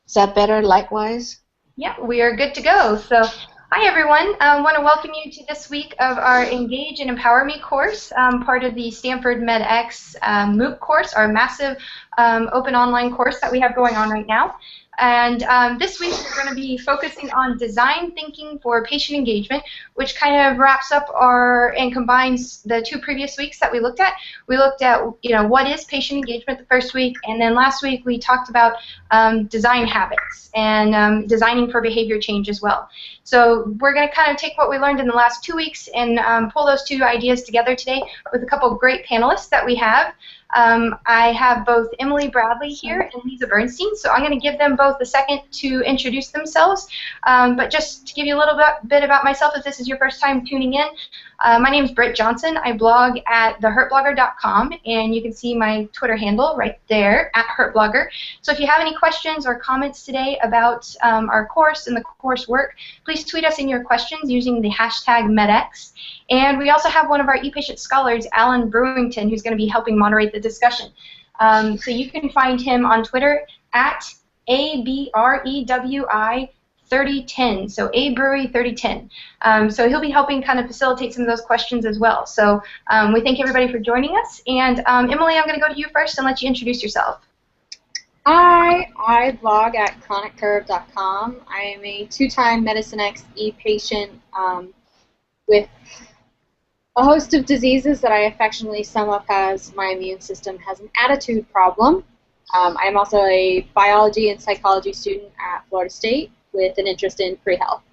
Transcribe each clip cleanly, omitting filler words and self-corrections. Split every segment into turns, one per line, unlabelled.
Is that better, likewise?
Yeah, we are good to go. So, hi everyone. I want to welcome you to this week of our Engage and Empower Me course, part of the Stanford MedX MOOC course, our massive open online course that we have going on right now. And this week we're going to be focusing on design thinking for patient engagement, which kind of wraps up and combines the two previous weeks that we looked at. We looked at, what is patient engagement the first week, and then last week we talked about design habits and designing for behavior change as well. So we're going to kind of take what we learned in the last 2 weeks and pull those two ideas together today with a couple of great panelists that we have. I have both Emily Bradley here and Lisa Bernstein, so I'm going to give them both a second to introduce themselves. But just to give you a little bit about myself, if this is your first time tuning in, my name is Britt Johnson. I blog at thehurtblogger.com, and you can see my Twitter handle right there, @hurtblogger. So if you have any questions or comments today about our course and the coursework, please tweet us in your questions using the hashtag MedX. And we also have one of our ePatient scholars, Alan Brewington, who's going to be helping moderate the discussion. So you can find him on Twitter at ABREWI 3010, so ABrewy 3010. So he'll be helping kind of facilitate some of those questions as well. So we thank everybody for joining us. And Emily, I'm going to go to you first and let you introduce yourself.
Hi, I blog at chroniccurve.com. I am a two-time Medicine X ePatient with a host of diseases that I affectionately sum up as my immune system has an attitude problem. I'm also a biology and psychology student at Florida State with an interest in pre-health.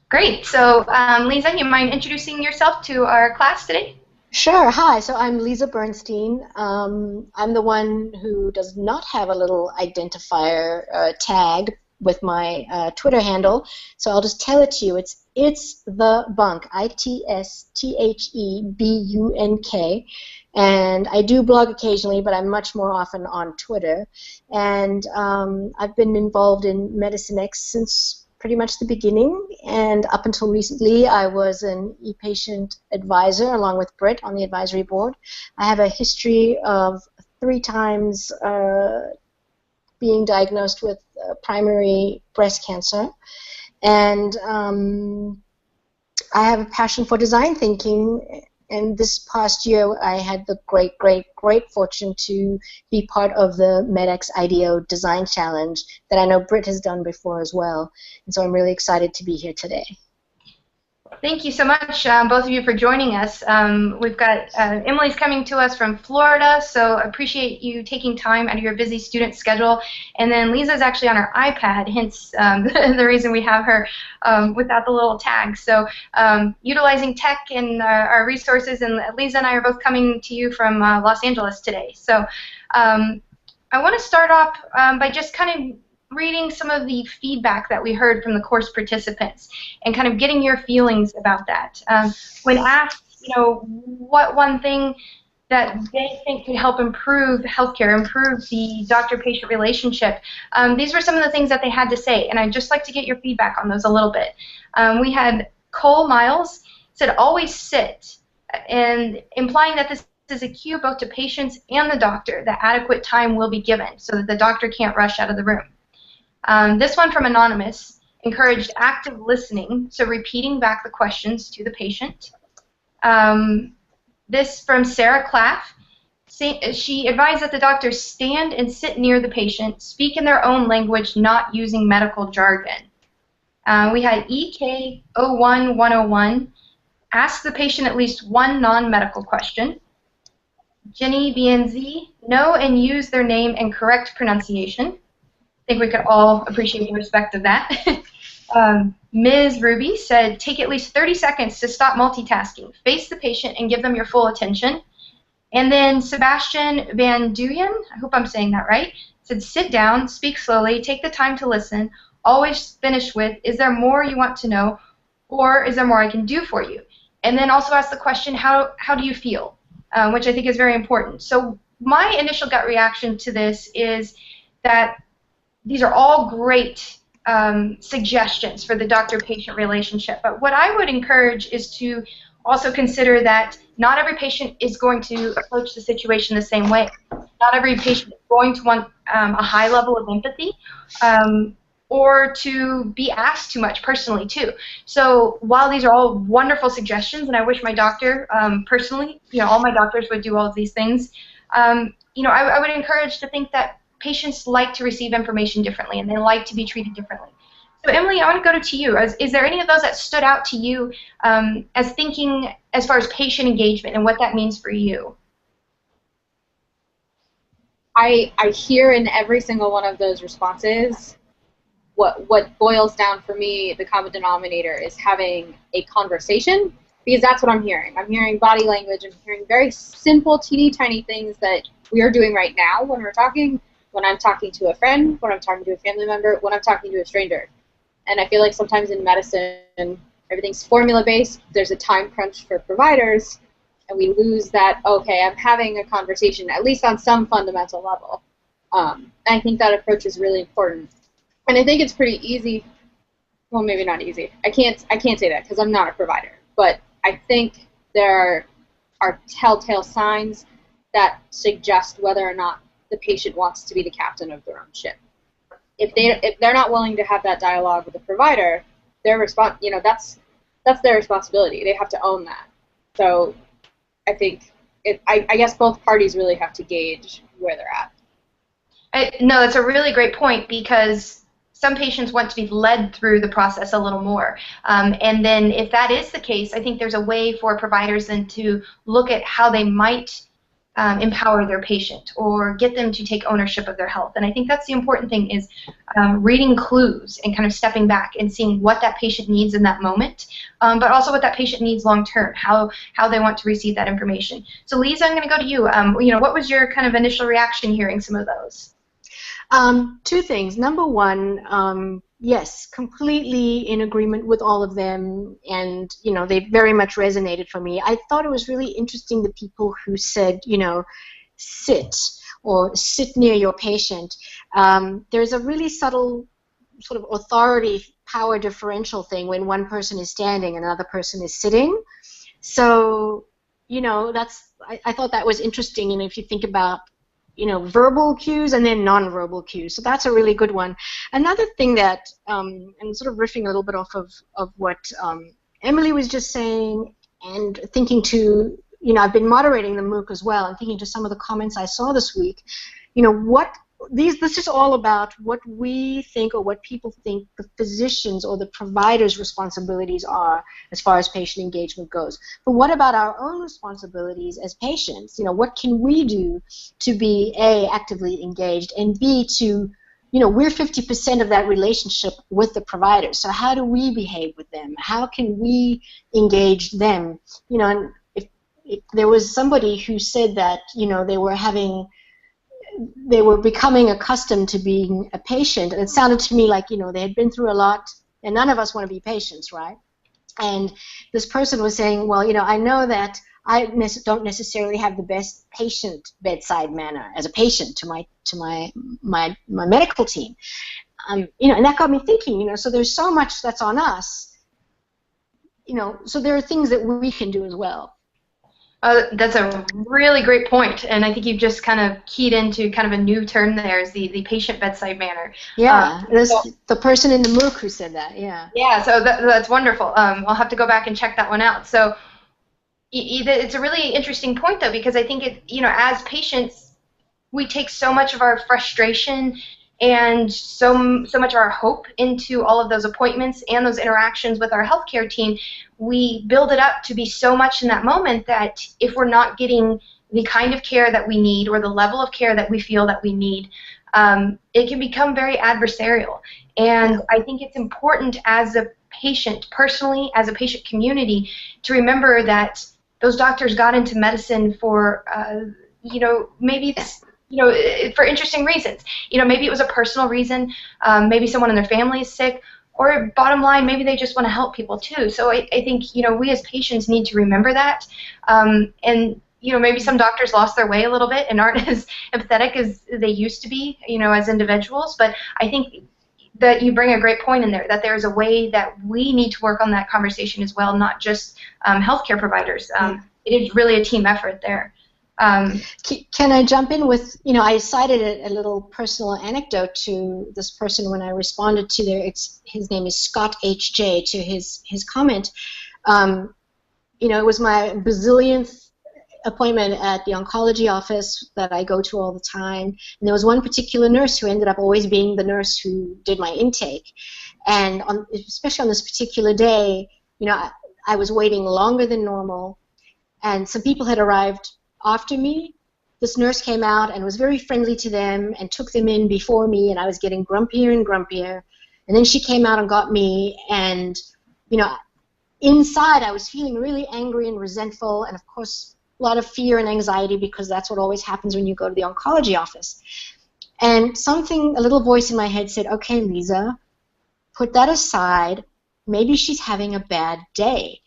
Great. So, Lisa, you mind introducing yourself to our class today?
Sure. Hi. So I'm Lisa Bernstein. I'm the one who does not have a little identifier tag with my Twitter handle, so I'll just tell it to you. It's the Bunk, ITSTHEBUNK, and I do blog occasionally, but I'm much more often on Twitter. And I've been involved in Medicine X since pretty much the beginning, and up until recently I was an ePatient advisor along with Britt on the advisory board. I have a history of 3 times being diagnosed with primary breast cancer, and I have a passion for design thinking, and this past year I had the great fortune to be part of the MedX IDEO Design Challenge that I know Britt has done before as well, and so I'm really excited to be here today.
Thank you so much, both of you, for joining us. We've got Emily's coming to us from Florida, so appreciate you taking time out of your busy student schedule. And then Lisa's actually on her iPad, hence the reason we have her without the little tag. So utilizing tech and our resources, and Lisa and I are both coming to you from Los Angeles today. So I want to start off by just kind of reading some of the feedback that we heard from the course participants and kind of getting your feelings about that. When asked, what one thing that they think could help improve healthcare, improve the doctor-patient relationship, these were some of the things that they had to say, and I'd just like to get your feedback on those a little bit. We had Cole Miles said, always sit, and implying that this is a cue both to patients and the doctor that adequate time will be given so that the doctor can't rush out of the room. This one from Anonymous encouraged active listening, so repeating back the questions to the patient. This from Sarah Claff. She advised that the doctors stand and sit near the patient, speak in their own language, not using medical jargon. We had EK01101, ask the patient at least one non-medical question. Jenny BNZ, know and use their name and correct pronunciation. I think we could all appreciate the respect of that. Ms. Ruby said, take at least 30 seconds to stop multitasking. Face the patient and give them your full attention. And then Sebastian Van Duyen, I hope I'm saying that right, said, sit down, speak slowly, take the time to listen, always finish with, is there more you want to know, or is there more I can do for you? And then also ask the question, how do you feel? Which I think is very important. So my initial gut reaction to this is that these are all great suggestions for the doctor-patient relationship, but what I would encourage is to also consider that not every patient is going to approach the situation the same way. Not every patient is going to want a high level of empathy or to be asked too much personally, too. So while these are all wonderful suggestions, and I wish my doctor, personally, all my doctors would do all of these things, I would encourage to think that patients like to receive information differently, and they like to be treated differently. So Emily, I want to go to you. Is there any of those that stood out to you as thinking as far as patient engagement and what that means for you?
I hear in every single one of those responses what boils down for me, the common denominator, is having a conversation, because that's what I'm hearing. I'm hearing body language. I'm hearing very simple, teeny tiny things that we are doing right now when we're talking, when I'm talking to a friend, when I'm talking to a family member, when I'm talking to a stranger. And I feel like sometimes in medicine, everything's formula-based. There's a time crunch for providers, and we lose that, okay, I'm having a conversation, at least on some fundamental level. I think that approach is really important. And I think it's pretty easy. Well, maybe not easy. I can't say that because I'm not a provider. But I think there are telltale signs that suggest whether or not the patient wants to be the captain of their own ship. If they're not willing to have that dialogue with the provider, their response, that's their responsibility. They have to own that. So I think I guess both parties really have to gauge where they're at.
No, that's a really great point, because some patients want to be led through the process a little more. And then if that is the case, I think there's a way for providers then to look at how they might empower their patient or get them to take ownership of their health. And I think that's the important thing, is reading clues and kind of stepping back and seeing what that patient needs in that moment, but also what that patient needs long term, how they want to receive that information. So Lisa, I'm going to go to you. What was your kind of initial reaction hearing some of those?
Two things. Number one, yes, completely in agreement with all of them, and they very much resonated for me. I thought it was really interesting, the people who said, sit near your patient. There's a really subtle sort of authority power differential thing when one person is standing and another person is sitting. So I thought that was interesting. If you think about verbal cues and then non-verbal cues. So that's a really good one. Another thing that, and sort of riffing a little bit off of what Emily was just saying, and thinking to, I've been moderating the MOOC as well, and thinking to some of the comments I saw this week, this is all about what we think, or what people think the physicians or the providers' responsibilities are as far as patient engagement goes. But what about our own responsibilities as patients? What can we do to be, A, actively engaged, and B, to, we're 50% of that relationship with the providers. So how do we behave with them? How can we engage them? And if there was somebody who said that, they were becoming accustomed to being a patient, and it sounded to me like they had been through a lot, and none of us want to be patients, right? And this person was saying, well, I know that I don't necessarily have the best patient bedside manner as a patient to my medical team, and that got me thinking, so there's so much that's on us, so there are things that we can do as well.
That's a really great point, and I think you've just kind of keyed into kind of a new term there, is the patient bedside manner.
Yeah, the person in the MOOC who said that, yeah.
Yeah, so that's wonderful. I'll have to go back and check that one out. So it's a really interesting point, though, because I think as patients, we take so much of our frustration and so much of our hope into all of those appointments and those interactions with our healthcare team. We build it up to be so much in that moment that if we're not getting the kind of care that we need, or the level of care that we feel that we need, it can become very adversarial. And I think it's important as a patient, personally, as a patient community, to remember that those doctors got into medicine for, maybe this, for interesting reasons. Maybe it was a personal reason, maybe someone in their family is sick, or bottom line, maybe they just want to help people too. So I think, we as patients need to remember that. And, maybe some doctors lost their way a little bit and aren't as empathetic as they used to be, as individuals. But I think that you bring a great point in there, that there's a way that we need to work on that conversation as well, not just healthcare providers. It is really a team effort there.
Can I jump in with, I cited a little personal anecdote to this person when I responded to his name is Scott H.J., to his comment. It was my bazillionth appointment at the oncology office that I go to all the time, and there was one particular nurse who ended up always being the nurse who did my intake, and especially on this particular day, I was waiting longer than normal, and some people had arrived after me. This nurse came out and was very friendly to them and took them in before me, and I was getting grumpier and grumpier, and then she came out and got me, and inside I was feeling really angry and resentful, and of course a lot of fear and anxiety, because that's what always happens when you go to the oncology office. And a little voice in my head said, okay, Lisa, put that aside. Maybe she's having a bad day.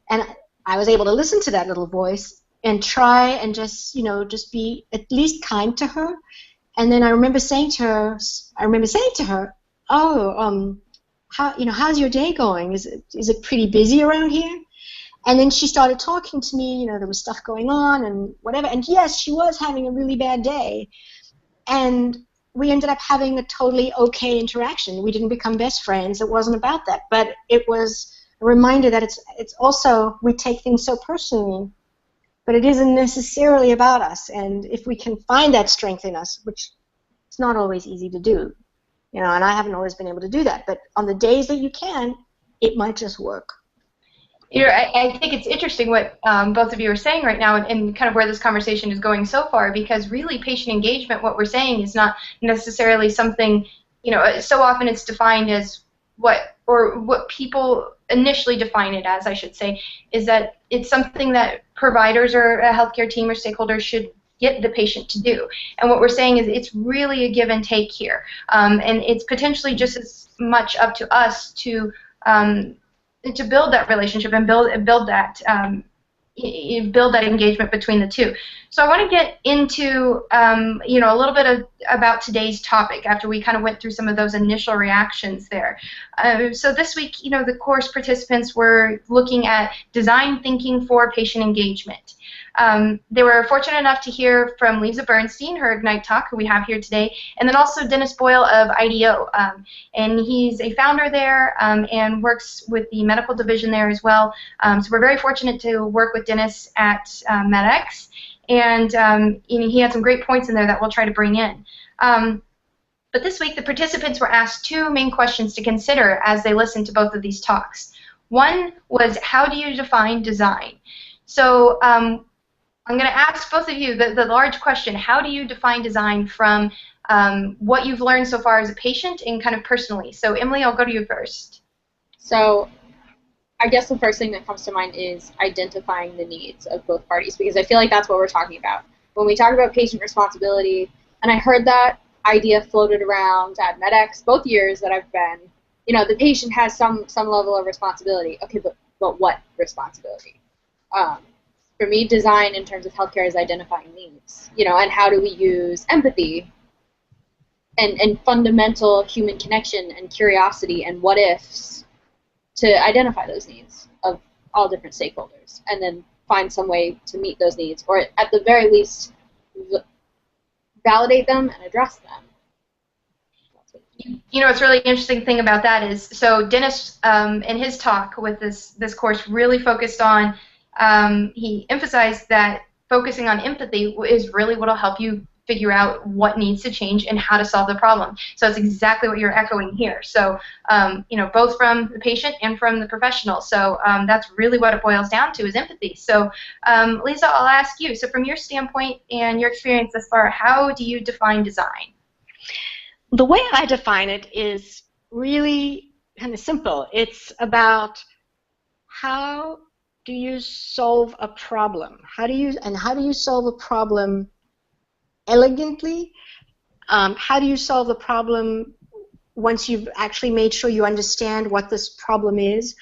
And I was able to listen to that little voice and try and just be at least kind to her. And then I remember saying to her, oh, how's your day going? Is it pretty busy around here? And then she started talking to me, there was stuff going on and whatever. And yes, she was having a really bad day. And we ended up having a totally okay interaction. We didn't become best friends. It wasn't about that. But it was a reminder that it's also, we take things so personally, but it isn't necessarily about us. And if we can find that strength in us, which it's not always easy to do, and I haven't always been able to do that, but on the days that you can, it might just work.
I think it's interesting what both of you are saying right now, and kind of where this conversation is going so far, because really patient engagement, what we're saying, is not necessarily something, so often it's defined as what people initially define it as, I should say, is that it's something that providers or a healthcare team or stakeholders should get the patient to do. And what we're saying is it's really a give and take here. And it's potentially just as much up to us to build that relationship and build that engagement between the two. So I want to get into a little bit about today's topic after we kind of went through some of those initial reactions there. So this week, the course participants were looking at design thinking for patient engagement. They were fortunate enough to hear from Lisa Bernstein, her Ignite talk, who we have here today, and then also Dennis Boyle of IDEO. And he's a founder there and works with the medical division there as well. So we're very fortunate to work with Dennis at MedX, and he had some great points in there that we'll try to bring in. But this week, the participants were asked two main questions to consider as they listened to both of these talks. One was, how do you define design? So I'm going to ask both of you the large question: how do you define design from what you've learned so far as a patient and kind of personally? So Emily, I'll go to you first.
So I guess the first thing that comes to mind is identifying the needs of both parties, because I feel like that's what we're talking about. When we talk about patient responsibility, and I heard that idea floated around at MedX both years that I've been, the patient has some level of responsibility. Okay, but what responsibility? For me, design in terms of healthcare is identifying needs, and how do we use empathy and fundamental human connection and curiosity and what ifs to identify those needs of all different stakeholders, and then find some way to meet those needs, or at the very least validate them and address them.
What's really interesting thing about that is, so Dennis in his talk with this course really focused on, he emphasized that focusing on empathy is really what will help you figure out what needs to change and how to solve the problem. So it's exactly what you're echoing here. So, both from the patient and from the professional. So that's really what it boils down to, is empathy. So Lisa, I'll ask you. So from your standpoint and your experience thus far, how do you define design?
The way I define it is really kind of simple. It's about how do you solve a problem? How do you solve a problem elegantly? How do you solve the problem once you've actually made sure you understand what this problem is?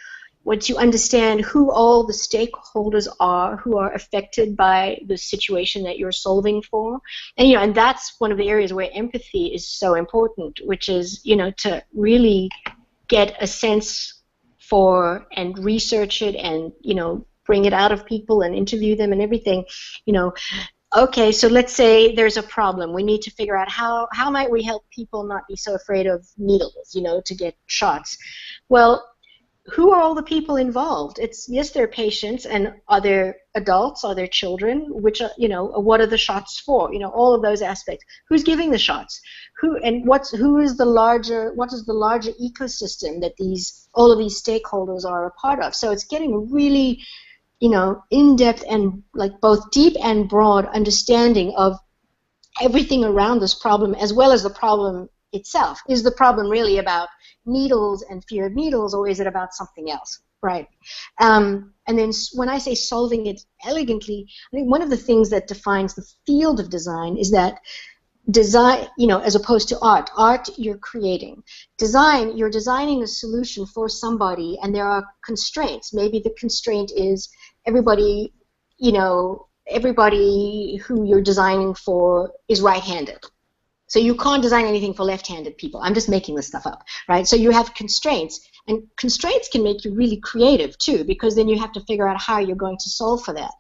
once you understand who all the stakeholders are who are affected by the situation that you're solving for, and and that's one of the areas where empathy is so important, which is to really get a sense for and research it and bring it out of people and interview them and everything. Okay, so let's say there's a problem. We need to figure out how might we help people not be so afraid of needles, to get shots. Well, who are all the people involved? Yes, they're patients, and are there adults? Are there children? Which are, what are the shots for? All of those aspects. Who's giving the shots? What is the larger ecosystem that all of these stakeholders are a part of? So it's getting really in-depth and like both deep and broad understanding of everything around this problem as well as the problem itself. Is the problem really about needles and fear of needles, or is it about something else, right? And then when I say solving it elegantly, I think one of the things that defines the field of design is that design, as opposed to art you're creating. Design, you're designing a solution for somebody, and there are constraints. Maybe the constraint is everybody who you're designing for is right-handed. So you can't design anything for left-handed people. I'm just making this stuff up, right? So you have constraints, and constraints can make you really creative too, because then you have to figure out how you're going to solve for that.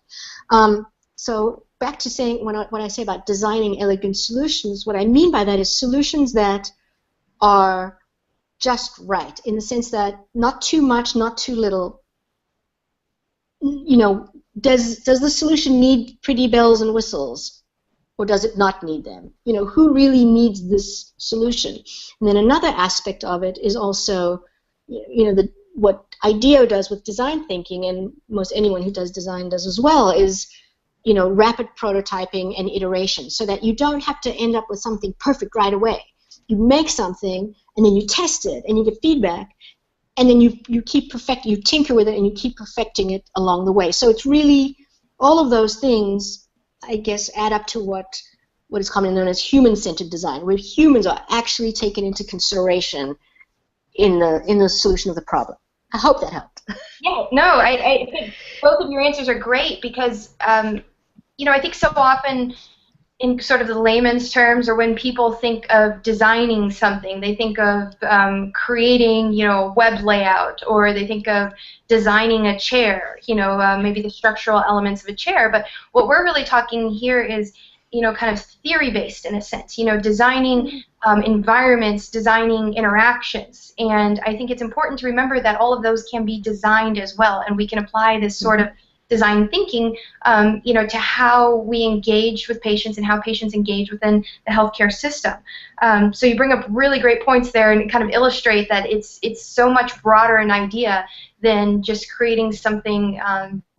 So back to saying, when I say about designing elegant solutions, what I mean by that is solutions that are just right, in the sense that not too much, not too little. Does the solution need pretty bells and whistles? Or does it not need them? Who really needs this solution? And then another aspect of it is also, what IDEO does with design thinking, and most anyone who does design does as well, is, rapid prototyping and iteration, so that you don't have to end up with something perfect right away. You make something, and then you test it, and you get feedback, and then you keep perfecting, you tinker with it, and you keep perfecting it along the way. So it's really all of those things, I guess, add up to what is commonly known as human-centered design, where humans are actually taken into consideration in the solution of the problem. I hope that helped.
Yeah, no, I think both of your answers are great, because I think so often in sort of the layman's terms, or when people think of designing something, they think of creating, a web layout, or they think of designing a chair, maybe the structural elements of a chair. But what we're really talking here is, kind of theory-based in a sense, designing environments, designing interactions. And I think it's important to remember that all of those can be designed as well, and we can apply this sort of design thinking, to how we engage with patients and how patients engage within the healthcare system. So you bring up really great points there, and kind of illustrate that it's so much broader an idea than just creating something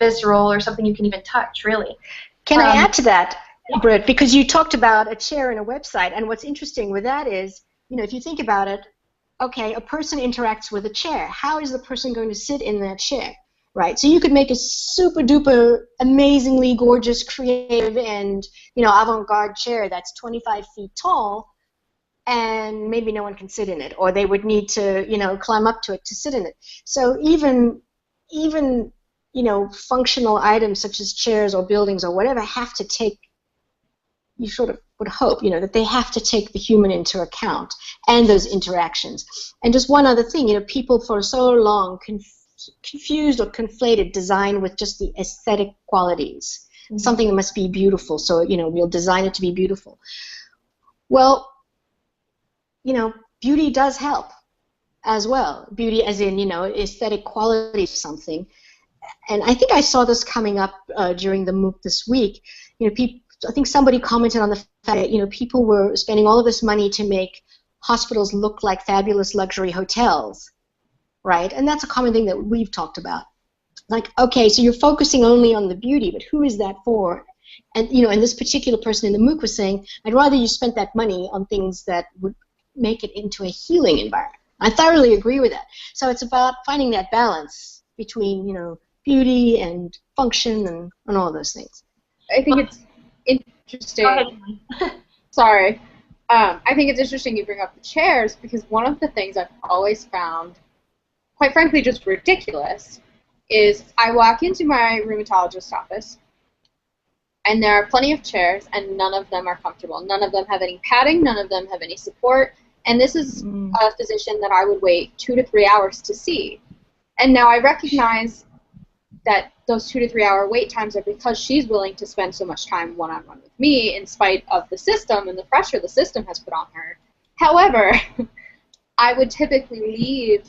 visceral or something you can even touch, really.
Can I add to that, Britt? Because you talked about a chair and a website, and what's interesting with that is, if you think about it, okay, a person interacts with a chair. How is the person going to sit in that chair? Right, so you could make a super duper, amazingly gorgeous, creative, and avant-garde chair that's 25 feet tall, and maybe no one can sit in it, or they would need to climb up to it to sit in it. So even functional items such as chairs or buildings or whatever have to take. You sort of would hope that they have to take the human into account and those interactions. And just one other thing, people for so long confused or conflated design with just the aesthetic qualities, something that must be beautiful, so we'll design it to be beautiful. Well, beauty does help as well. Beauty as in aesthetic quality of something. And I think I saw this coming up during the MOOC this week. I think somebody commented on the fact that people were spending all of this money to make hospitals look like fabulous luxury hotels. Right, and that's a common thing that we've talked about. Like, okay, so you're focusing only on the beauty, but who is that for? And and this particular person in the MOOC was saying, I'd rather you spent that money on things that would make it into a healing environment. I thoroughly agree with that. So it's about finding that balance between beauty and function and all those things.
I think it's interesting. Sorry, I think it's interesting you bring up the chairs, because one of the things I've always found quite frankly just ridiculous, is I walk into my rheumatologist's office, and there are plenty of chairs, and none of them are comfortable. None of them have any padding. None of them have any support. And this is a physician that I would wait 2 to 3 hours to see. And now I recognize that those 2 to 3 hour wait times are because she's willing to spend so much time one-on-one with me in spite of the system and the pressure the system has put on her. However, I would typically leave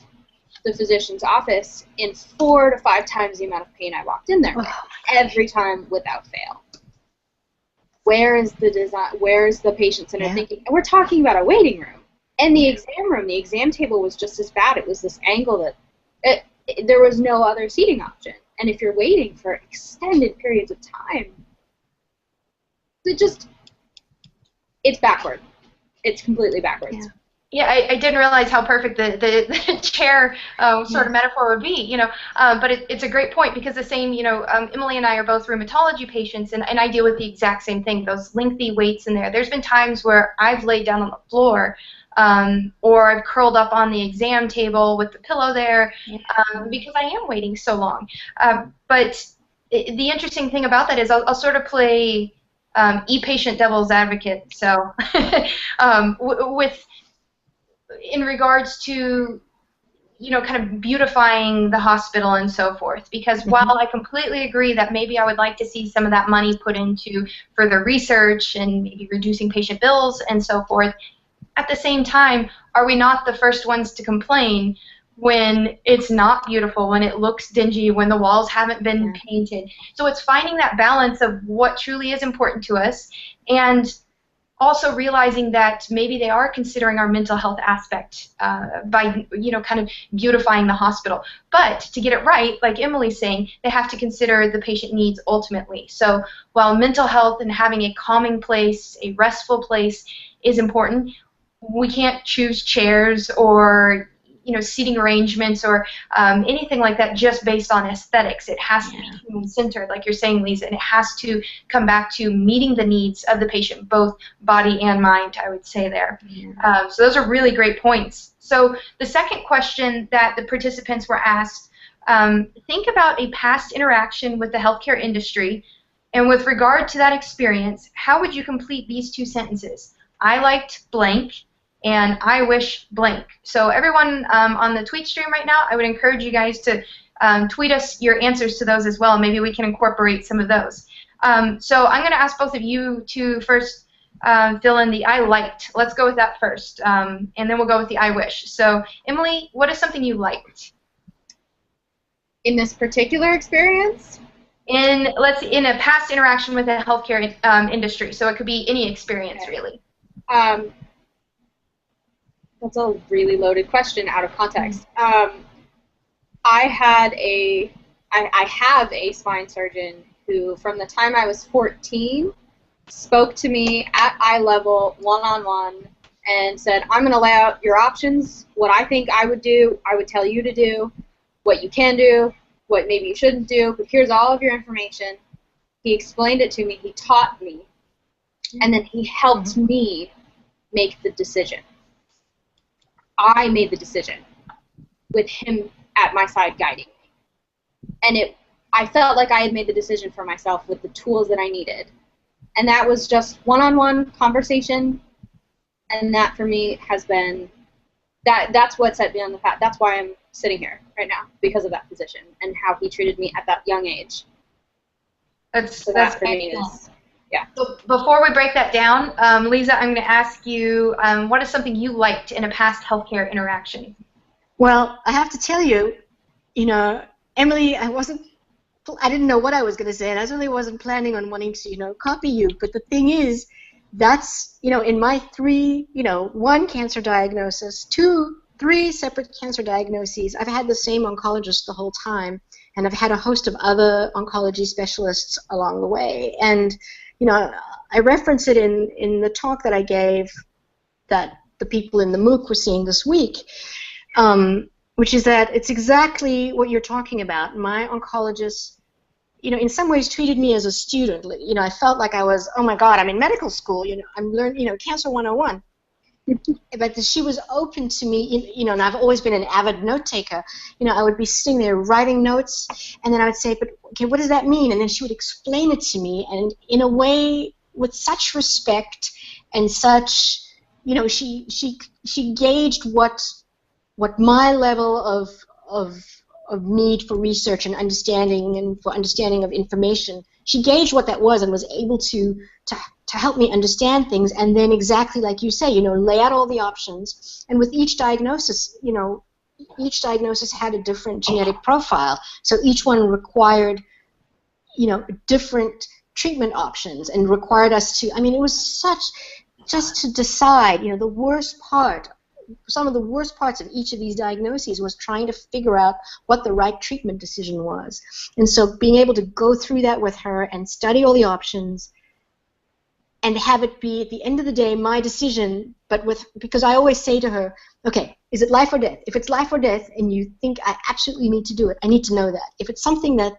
the physician's office in 4 to 5 times the amount of pain I walked in there with, every time without fail. Where is the design? Where is the patient-centered thinking? And we're talking about a waiting room. And the exam room, the exam table was just as bad. It was this angle that there was no other seating option. And if you're waiting for extended periods of time, it's backward. It's completely backwards.
Yeah, I didn't realize how perfect the chair sort of metaphor would be, you know. But it's a great point because the same, you know, Emily and I are both rheumatology patients, and I deal with the exact same thing, those lengthy waits in there. There's been times where I've laid down on the floor or I've curled up on the exam table with the pillow there because I am waiting so long. But the interesting thing about that is I'll sort of play e-patient devil's advocate. So in regards to, you know, kind of beautifying the hospital and so forth, because while I completely agree that maybe I would like to see some of that money put into further research and maybe reducing patient bills and so forth, at the same time, are we not the first ones to complain when it's not beautiful, when it looks dingy, when the walls haven't been painted? So it's finding that balance of what truly is important to us and also realizing that maybe they are considering our mental health aspect by, you know, kind of beautifying the hospital. But to get it right, like Emily's saying, they have to consider the patient needs ultimately. So while mental health and having a calming place, a restful place is important, we can't choose chairs or, you know, seating arrangements or anything like that just based on aesthetics. It has to be human-centered, like you're saying, Lisa, and it has to come back to meeting the needs of the patient, both body and mind, I would say there. So those are really great points. So the second question that the participants were asked, think about a past interaction with the healthcare industry, and with regard to that experience, how would you complete these 2 sentences? I liked blank, and I wish blank. So everyone on the tweet stream right now, I would encourage you guys to tweet us your answers to those as well. Maybe we can incorporate some of those. So I'm going to ask both of you to first fill in the I liked. Let's go with that first, and then we'll go with the I wish. So Emily, what is something you liked?
In this particular experience?
In a past interaction with the healthcare industry. So it could be any experience, really.
That's a really loaded question out of context. I have a spine surgeon who, from the time I was 14, spoke to me at eye level, one-on-one, and said, I'm going to lay out your options, what I think I would do, I would tell you to do, what you can do, what maybe you shouldn't do, but here's all of your information. He explained it to me, he taught me, and then he helped me make the decision. I made the decision with him at my side guiding me. And I felt like I had made the decision for myself with the tools that I needed. And that was just one-on-one conversation, and that for me has been, that's what set me on the path. That's why I'm sitting here right now, because of that position and how he treated me at that young age.
That's
for me is, yeah.
So before we break that down, Lisa, I'm going to ask you, what is something you liked in a past healthcare interaction?
Well, I have to tell you, you know, Emily, I didn't know what I was going to say, and I certainly wasn't planning on wanting to, you know, copy you. But the thing is, that's, you know, in my 3, you know, 1 cancer diagnosis, 2, 3 separate cancer diagnoses, I've had the same oncologist the whole time, and I've had a host of other oncology specialists along the way. And you know, I reference it in the talk that I gave that the people in the MOOC were seeing this week, which is that it's exactly what you're talking about. My oncologist, you know, in some ways treated me as a student. You know, I felt like I was, oh my God, I'm in medical school. You know, I'm learning, you know, Cancer 101. but she was open to me, you know, and I've always been an avid note taker. You know, I would be sitting there writing notes, and then I would say, but okay, what does that mean? And then she would explain it to me, and in a way with such respect and such, you know, she gauged what my level of need for research and for understanding of information. She gauged what that was and was able to help me understand things, and then exactly like you say, you know, lay out all the options. And with each diagnosis, you know, each diagnosis had a different genetic profile, so each one required, you know, different treatment options and required us to, I mean, it was just to decide, you know, some of the worst parts of each of these diagnoses was trying to figure out what the right treatment decision was. And so being able to go through that with her and study all the options and have it be, at the end of the day, my decision, but because I always say to her, okay, is it life or death? If it's life or death and you think I absolutely need to do it, I need to know that. If it's something that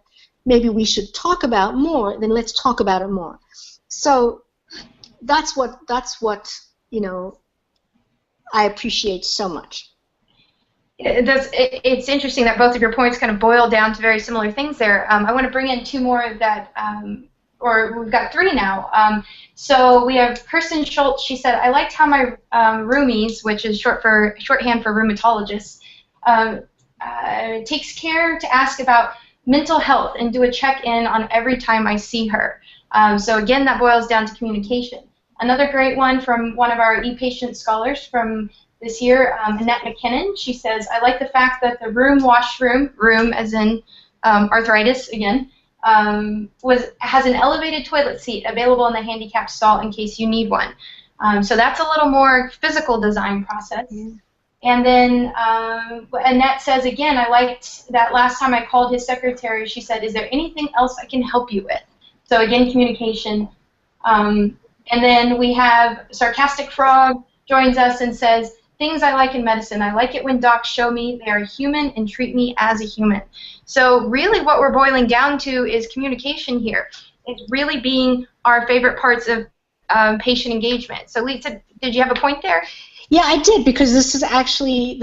maybe we should talk about more, then let's talk about it more. So that's what you know, I appreciate so much.
It's interesting that both of your points kind of boil down to very similar things there. I want to bring in two more that, or we've got three now. So we have Kristins Schultz. She said, I liked how my roomies, which is shorthand for rheumatologists, takes care to ask about mental health and do a check-in on every time I see her. So again, that boils down to communication. Another great one from one of our e-patient scholars from this year, Annette McKinnon. She says, I like the fact that the room as in arthritis again, has an elevated toilet seat available in the handicapped stall in case you need one. So that's a little more physical design process. Mm. And then Annette says, again, I liked that last time I called his secretary, she said, is there anything else I can help you with? So again, communication. And then we have Sarcastic Frog joins us and says, things I like in medicine. I like it when docs show me they are human and treat me as a human. So really what we're boiling down to is communication here. It's really being our favorite parts of patient engagement. So Lisa, did you have a point there?
Yeah, I did, because this is actually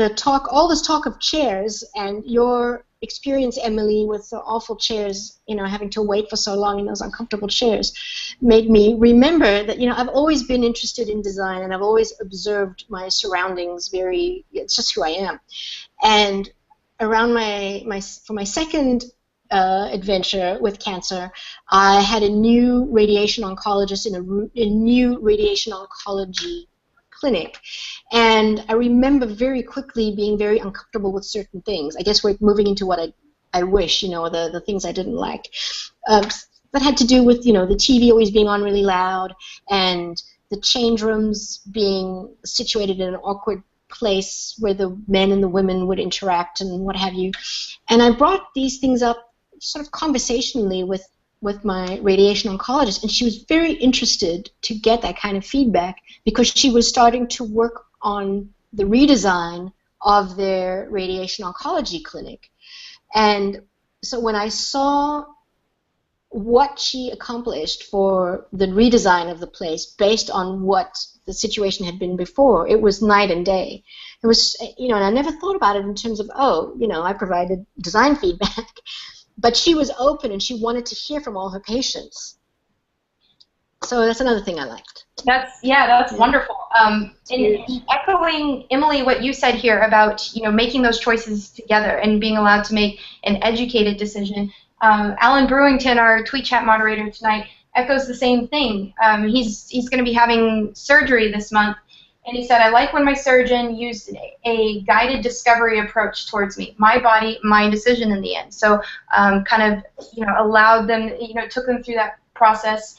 all this talk of chairs and your experience, Emily, with the awful chairs, you know, having to wait for so long in those uncomfortable chairs, made me remember that, you know, I've always been interested in design and I've always observed my surroundings it's just who I am. And around for my second adventure with cancer, I had a new radiation oncologist in a new radiation oncology clinic, and I remember very quickly being very uncomfortable with certain things. I guess we're moving into what I wish, you know, the things I didn't like. That had to do with, you know, the TV always being on really loud and the change rooms being situated in an awkward place where the men and the women would interact and what have you. And I brought these things up sort of conversationally with my radiation oncologist, and she was very interested to get that kind of feedback because she was starting to work on the redesign of their radiation oncology clinic. And so when I saw what she accomplished for the redesign of the place based on what the situation had been before, it was night and day. It was, you know, and I never thought about it in terms of, oh, you know, I provided design feedback. But she was open and she wanted to hear from all her patients. So that's another thing I liked.
That's wonderful. In echoing, Emily, what you said here about, you know, making those choices together and being allowed to make an educated decision, Alan Brewington, our tweet chat moderator tonight, echoes the same thing. He's going to be having surgery this month, and he said, I like when my surgeon used a guided discovery approach towards me. My body, my decision in the end. So kind of, you know, allowed them, you know, took them through that process.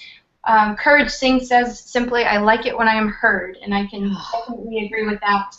Courage Singh says simply, I like it when I am heard, and I can definitely agree with that.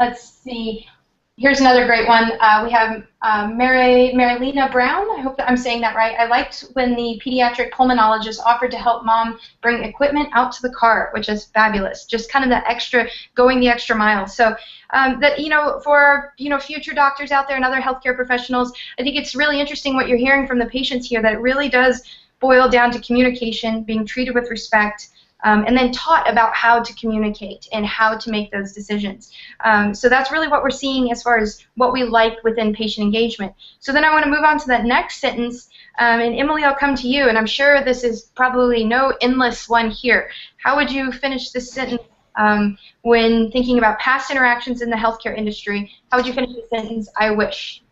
Let's see. Here's another great one. We have Marilena Brown. I hope that I'm saying that right. I liked when the pediatric pulmonologist offered to help mom bring equipment out to the car, which is fabulous. Just kind of that extra, going the extra mile. So that, you know, for, you know, future doctors out there and other healthcare professionals, I think it's really interesting what you're hearing from the patients here, that it really does boil down to communication, being treated with respect, and then taught about how to communicate and how to make those decisions. So that's really what we're seeing as far as what we like within patient engagement. So then I want to move on to that next sentence, and Emily, I'll come to you, and I'm sure this is probably no endless one here. How would you finish this sentence when thinking about past interactions in the healthcare industry? How would you finish the sentence, I wish?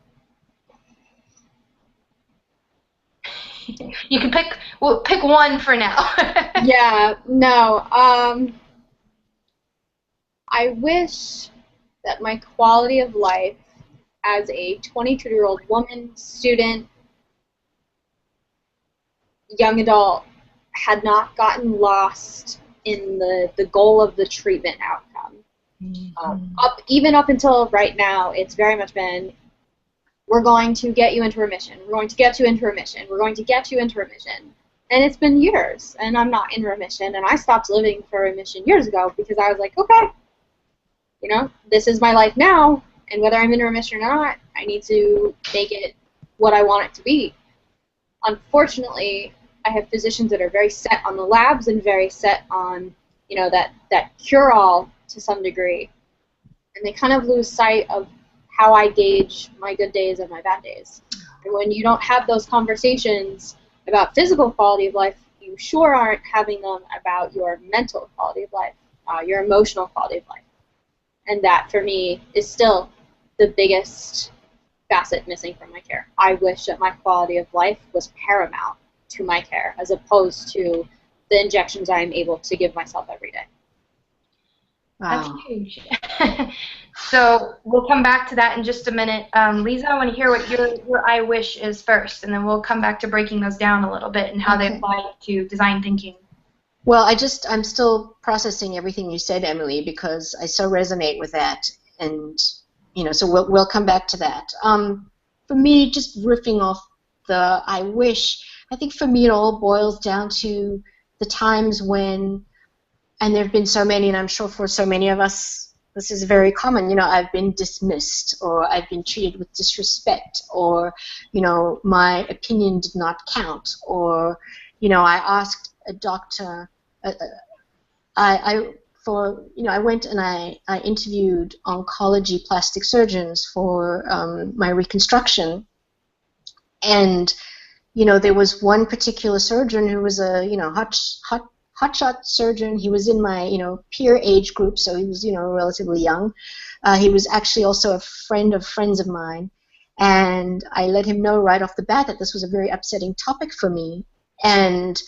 You can pick one for now.
Yeah, no. I wish that my quality of life as a 22-year-old woman, student, young adult, had not gotten lost in the goal of the treatment outcome. Even up until right now, it's very much been, we're going to get you into remission, we're going to get you into remission, we're going to get you into remission. And it's been years, and I'm not in remission, and I stopped living for remission years ago because I was like, okay, you know, this is my life now, and whether I'm in remission or not, I need to make it what I want it to be. Unfortunately, I have physicians that are very set on the labs and very set on, you know, that cure-all to some degree, and they kind of lose sight of how I gauge my good days and my bad days. And when you don't have those conversations about physical quality of life, you sure aren't having them about your mental quality of life, your emotional quality of life. And that, for me, is still the biggest facet missing from my care. I wish that my quality of life was paramount to my care, as opposed to the injections I am able to give myself every day.
Wow. That's huge. So we'll come back to that in just a minute. Lisa, I want to hear what your I wish is first, and then we'll come back to breaking those down a little bit and how they apply to design thinking.
Well, I'm still processing everything you said, Emily, because I so resonate with that, and you know, so we'll come back to that. For me, just riffing off the I wish, I think for me it all boils down to the times when, and there have been so many, and I'm sure for so many of us, this is very common. You know, I've been dismissed, or I've been treated with disrespect, or, you know, my opinion did not count, or, you know, I asked a doctor, I went and I interviewed oncology plastic surgeons for my reconstruction, and, you know, there was one particular surgeon who was a, you know, hotshot surgeon. He was in my, you know, peer age group, so he was, you know, relatively young. He was actually also a friend of friends of mine, and I let him know right off the bat that this was a very upsetting topic for me. And,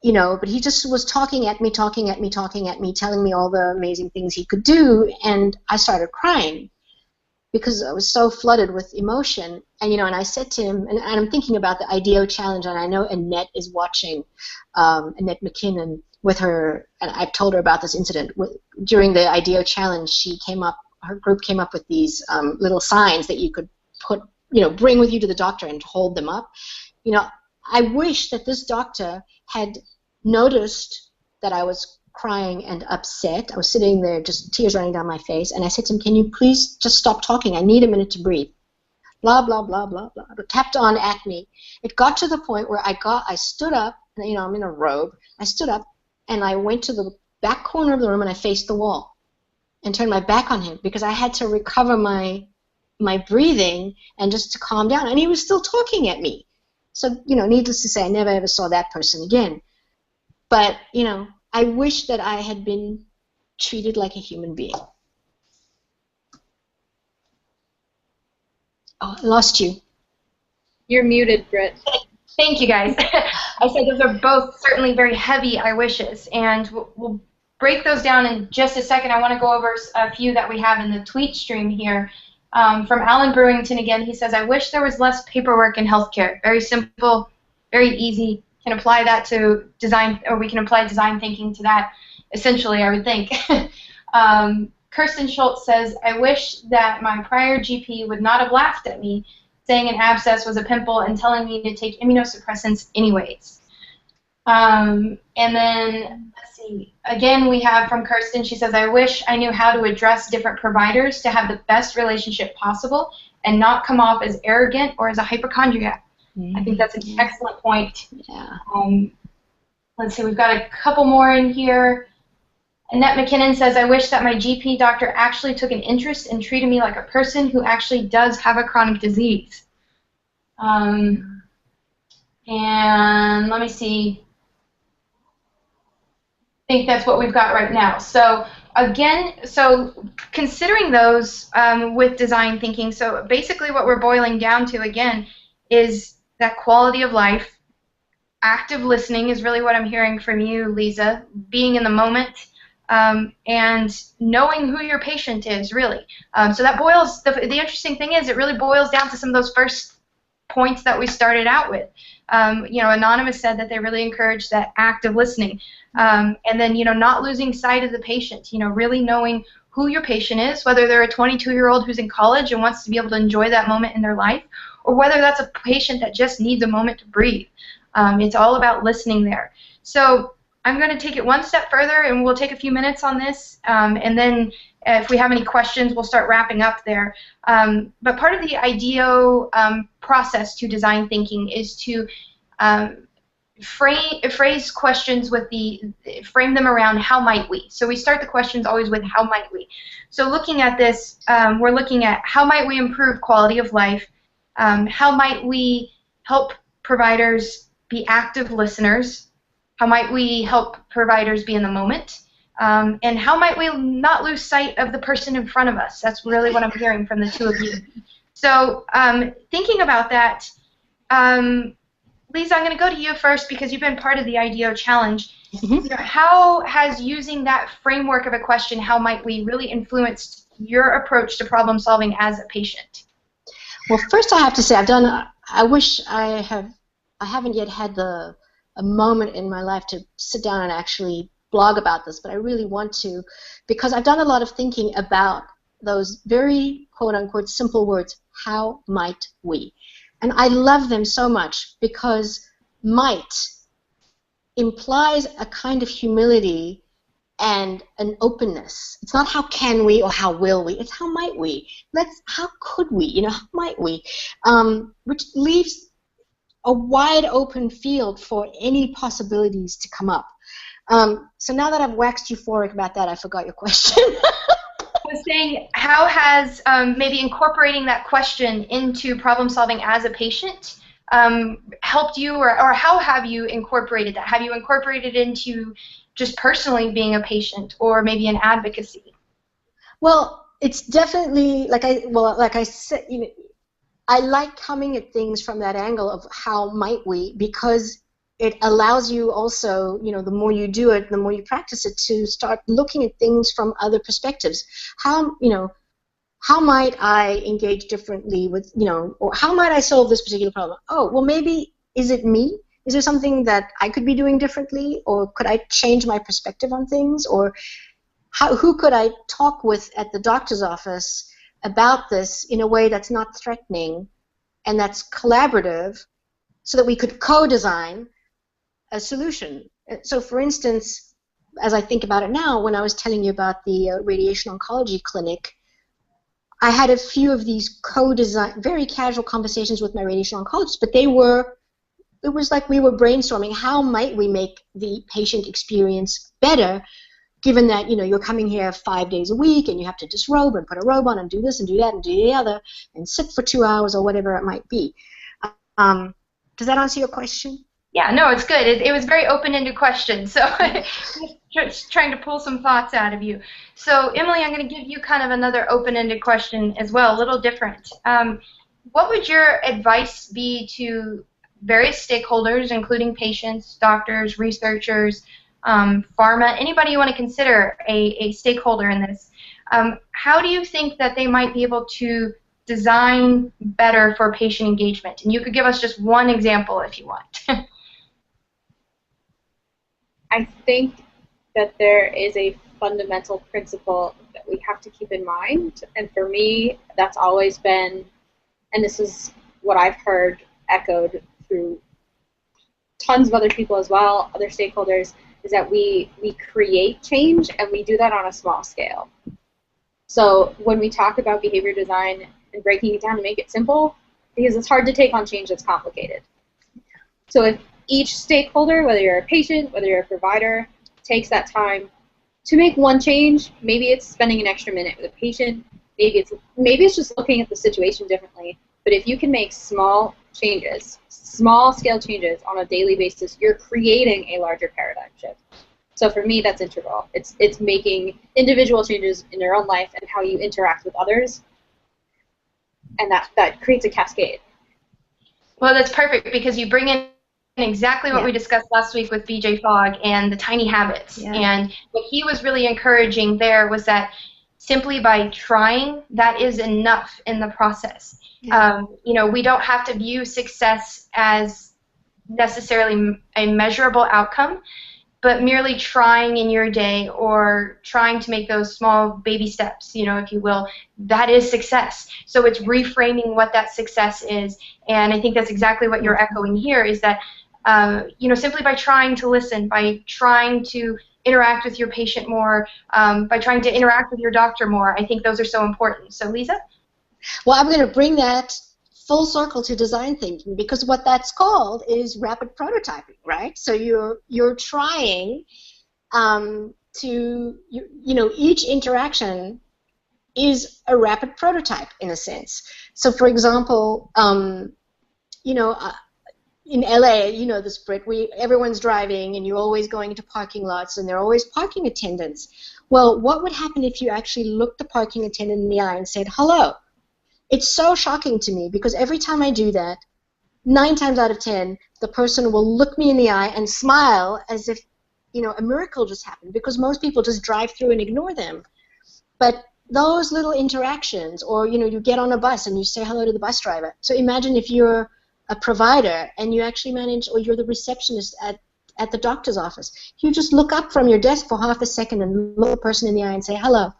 you know, but he just was talking at me, telling me all the amazing things he could do, and I started crying because I was so flooded with emotion. And, you know, and I said to him, and I'm thinking about the IDEO challenge, and I know Annette is watching, Annette McKinnon, with her, and I've told her about this incident. During the IDEO challenge, her group came up with these little signs that you could put, you know, bring with you to the doctor and hold them up. You know, I wish that this doctor had noticed that I was crying and upset. I was sitting there, just tears running down my face, and I said to him, can you please just stop talking? I need a minute to breathe. Blah, blah, blah, blah, blah. It kept on at me. It got to the point where I stood up, and, you know, I'm in a robe. I stood up, and I went to the back corner of the room, and I faced the wall and turned my back on him because I had to recover my breathing and just to calm down. And he was still talking at me. So, you know, needless to say, I never ever saw that person again. But, you know, I wish that I had been treated like a human being. Oh, I lost you.
You're muted, Britt.
Thank you, guys. I said those are both certainly very heavy I wishes, and we'll break those down in just a second. I want to go over a few that we have in the tweet stream here. From Alan Brewington again, he says, I wish there was less paperwork in healthcare. Very simple, very easy. Can apply that to design, or we can apply design thinking to that, essentially, I would think. Kirsten Schultz says, I wish that my prior GP would not have laughed at me saying an abscess was a pimple and telling me to take immunosuppressants anyways. And then, let's see, again we have from Kirsten, she says, I wish I knew how to address different providers to have the best relationship possible and not come off as arrogant or as a hypochondriac. I think that's an excellent point.
Yeah.
let's see, we've got a couple more in here. Annette McKinnon says, I wish that my GP doctor actually took an interest in treating me like a person who actually does have a chronic disease. And let me see. I think that's what we've got right now. So again, considering those with design thinking, so basically what we're boiling down to again is that quality of life. Active listening is really what I'm hearing from you, Lisa, being in the moment. And knowing who your patient is, really. So that boils, the interesting thing is it really boils down to some of those first points that we started out with. You know, Anonymous said that they really encourage that active listening. And then, you know, not losing sight of the patient, you know, really knowing who your patient is, whether they're a 22-year-old who's in college and wants to be able to enjoy that moment in their life, or whether that's a patient that just needs a moment to breathe. It's all about listening there. So I'm going to take it one step further, and we'll take a few minutes on this, and then if we have any questions, we'll start wrapping up there. But part of the IDEO process to design thinking is to phrase questions with frame them around how might we. So we start the questions always with how might we. So looking at this, we're looking at how might we improve quality of life, how might we help providers be active listeners, how might we help providers be in the moment, and how might we not lose sight of the person in front of us. That's really what I'm hearing from the two of you. So thinking about that, Lisa, I'm going to go to you first because you've been part of the IDEO challenge.
Mm-hmm.
You know, how has using that framework of a question, how might we, really influenced your approach to problem solving as a patient?
Well, first I have to say I wish I haven't yet had a moment in my life to sit down and actually blog about this, but I really want to, because I've done a lot of thinking about those very quote-unquote simple words, how might we? And I love them so much because might implies a kind of humility and an openness. It's not how can we or how will we, it's how might we. How could we, you know, how might we? Which leaves a wide open field for any possibilities to come up. So now that I've waxed euphoric about that, I forgot your question.
I was saying, how has maybe incorporating that question into problem solving as a patient helped you, or how have you incorporated that? Have you incorporated it into just personally being a patient, or maybe in advocacy?
Well, it's definitely, like I said, you know, I like coming at things from that angle of how might we, because it allows you also, you know, the more you do it, the more you practice it, to start looking at things from other perspectives. How might I engage differently with, you know, or how might I solve this particular problem? Oh, well, maybe, is it me? Is there something that I could be doing differently, or could I change my perspective on things, or who could I talk with at the doctor's office about this in a way that's not threatening and that's collaborative, so that we could co-design a solution. So, for instance, as I think about it now, when I was telling you about the radiation oncology clinic, I had a few of these co-design, very casual conversations with my radiation oncologist, but it was like we were brainstorming how might we make the patient experience better, given that, you know, you're coming here 5 days a week and you have to disrobe and put a robe on and do this and do that and do the other and sit for 2 hours or whatever it might be. Does that answer your question?
Yeah, no, it's good. It was very open-ended question, so just trying to pull some thoughts out of you. So, Emily, I'm going to give you kind of another open-ended question as well, a little different. What would your advice be to various stakeholders, including patients, doctors, researchers, pharma, anybody you want to consider a stakeholder in this? How do you think that they might be able to design better for patient engagement? And you could give us just one example if you want.
I think that there is a fundamental principle that we have to keep in mind, and for me, that's always been, and this is what I've heard echoed through tons of other people as well, other stakeholders, is that we create change, and we do that on a small scale. So when we talk about behavior design and breaking it down to make it simple, because it's hard to take on change that's complicated. So each stakeholder, whether you're a patient, whether you're a provider, takes that time to make one change. Maybe it's spending an extra minute with a patient. Maybe it's just looking at the situation differently. But if you can make small changes, small-scale changes on a daily basis, you're creating a larger paradigm shift. So for me, that's integral. It's making individual changes in your own life and how you interact with others, and that creates a cascade.
Well, that's perfect because you bring in exactly what we discussed last week with BJ Fogg and the tiny habits. Yeah. And what he was really encouraging there was that simply by trying, that is enough in the process. Yeah. You know, we don't have to view success as necessarily a measurable outcome, but merely trying in your day or trying to make those small baby steps, you know, if you will, that is success. So it's reframing what that success is. And I think that's exactly what you're echoing here is that, you know, simply by trying to listen, by trying to interact with your patient more, by trying to interact with your doctor more, I think those are so important. So, Lisa?
Well, I'm going to bring that full circle to design thinking, because what that's called is rapid prototyping, right? So you're trying you know, each interaction is a rapid prototype in a sense. So for example, you know, in LA, you know this, Britt, everyone's driving and you're always going into parking lots and there are always parking attendants. Well, what would happen if you actually looked the parking attendant in the eye and said, hello? It's so shocking to me because every time I do that, 9 times out of 10, the person will look me in the eye and smile as if, you know, a miracle just happened, because most people just drive through and ignore them. But those little interactions, or, you know, you get on a bus and you say hello to the bus driver. So imagine if you're a provider and you actually manage, or you're the receptionist at the doctor's office. You just look up from your desk for half a second and look the person in the eye and say hello.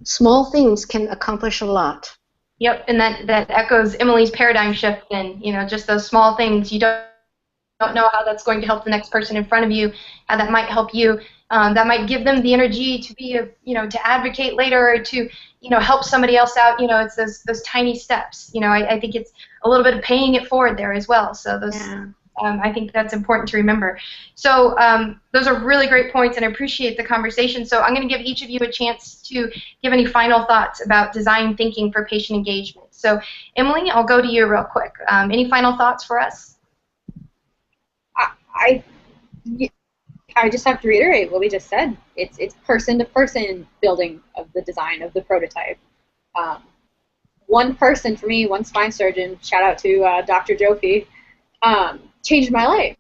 Small things can accomplish a lot.
Yep, and that echoes Emily's paradigm shift, and you know, just those small things. You don't know how that's going to help the next person in front of you, how that might help you. That might give them the energy to be, you know, to advocate later or to, you know, help somebody else out. You know, it's those tiny steps. You know, I think it's a little bit of paying it forward there as well. So those. Yeah. I think that's important to remember. So those are really great points, and I appreciate the conversation. So I'm going to give each of you a chance to give any final thoughts about design thinking for patient engagement. So Emily, I'll go to you real quick. Any final thoughts for us?
I just have to reiterate what we just said. It's person-to-person building of the design of the prototype. One person, for me, one spine surgeon, shout out to Dr. Jofi, changed my life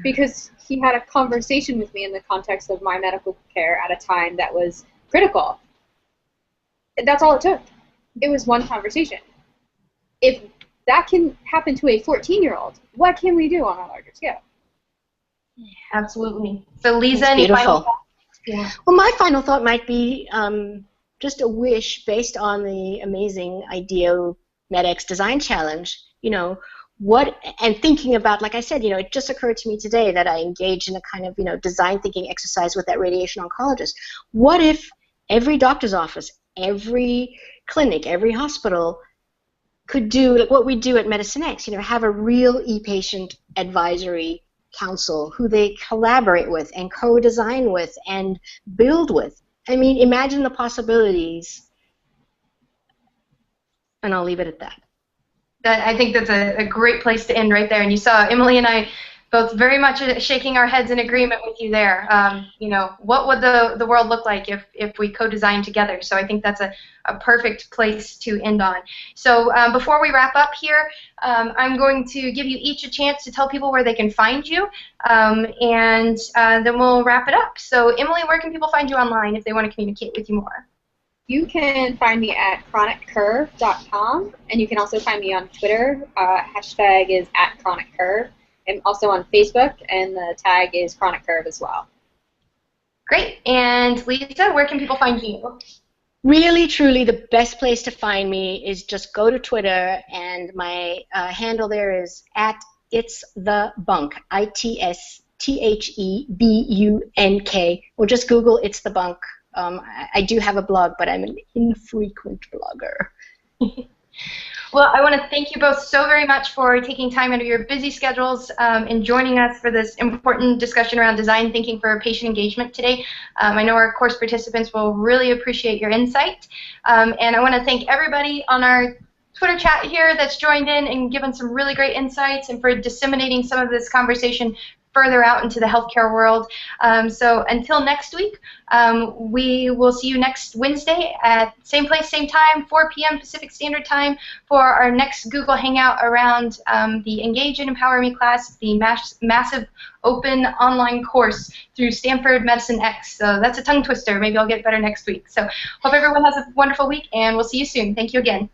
because he had a conversation with me in the context of my medical care at a time that was critical. That's all it took. It was one conversation. If that can happen to a 14-year-old, what can we do on a larger scale?
Absolutely. So Lisa, any final thoughts?
Yeah. Well, my final thought might be just a wish based on the amazing IDEO MedX Design Challenge, you know, and thinking about, like I said, you know, it just occurred to me today that I engaged in a kind of, you know, design thinking exercise with that radiation oncologist. What if every doctor's office, every clinic, every hospital could do like what we do at Medicine X, you know, have a real e-patient advisory council who they collaborate with and co-design with and build with. I mean, imagine the possibilities, and I'll leave it at that.
I think that's a great place to end right there. And you saw Emily and I both very much shaking our heads in agreement with you there. You know, what would the world look like if we co-designed together? So I think that's a perfect place to end on. So before we wrap up here, I'm going to give you each a chance to tell people where they can find you, and then we'll wrap it up. So Emily, where can people find you online if they want to communicate with you more?
You can find me at chroniccurve.com, and you can also find me on Twitter. Hashtag is @chroniccurve. I'm also on Facebook, and the tag is chroniccurve as well.
Great. And Lisa, where can people find you?
Really, truly, the best place to find me is just go to Twitter, and my handle there is @itsthebunk, ITSTHEBUNK, or just Google It's the Bunk. I do have a blog, but I'm an infrequent blogger.
Well, I want to thank you both so very much for taking time out of your busy schedules and joining us for this important discussion around design thinking for patient engagement today. I know our course participants will really appreciate your insight. And I want to thank everybody on our Twitter chat here that's joined in and given some really great insights and for disseminating some of this conversation further out into the healthcare world. So until next week, we will see you next Wednesday at same place, same time, 4 p.m. Pacific Standard Time for our next Google Hangout around the Engage and Empower Me class, the massive open online course through Stanford Medicine X. So that's a tongue twister. Maybe I'll get better next week. So hope everyone has a wonderful week, and we'll see you soon. Thank you again.